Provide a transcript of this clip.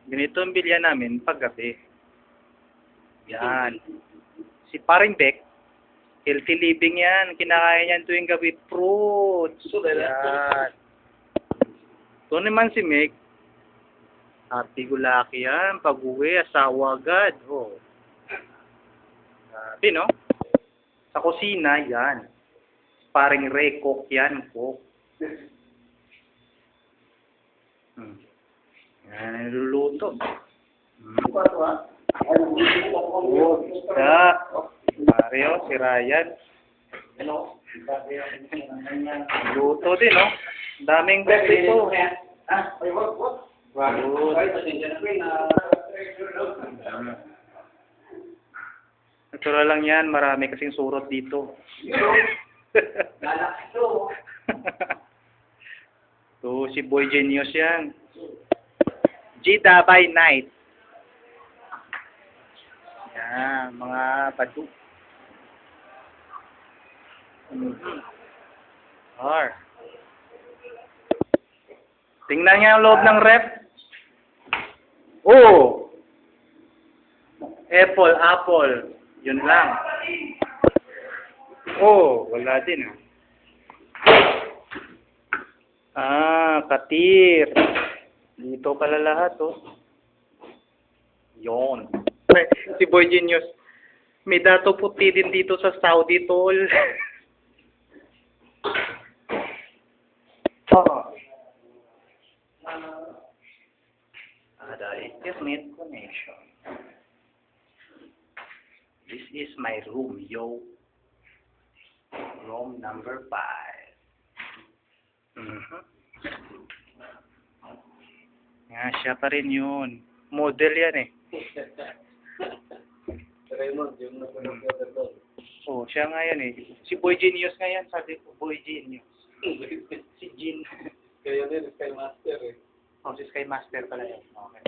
Ganito ang bilya namin paggabi. Yan. Si Paring Beck, healthy living yan. Kinakain yan tuwing gabi. Fruits. Yan. Ito naman si Meg. Happy-go-lucky yan. Pag-uwi, asawa agad. Oh. Sabi, no? Sa kusina, yan. Paring Ray, cook yan. Cook. Yan, niluluto. Oh, isa. Mario, si Ryan. Luto din, no? Daming cook dito. Natural lang yan, marami kasing surot dito. So, si Boy Genius yan. Gida by night. Yan, mga badu. Tingnan niya ang loob ng rep. Oh! Apple. Yun lang. Oh, wala din katir. Dito pala lahat, oh. Yon. Si Boy Genius. May dato puti din dito sa Saudi, tol. The internet connection. This is my room, yo. Room number 5. Nga, siya pa rin yun. Model yan eh. Raymond, yung napanood doon. Oh, siya nga yan eh. Si Boy Genius nga yan, sabi ko, Boy Genius. Si Jean. Kaya din, Sky Master eh. Oh, si Sky Master pala yun. Okay.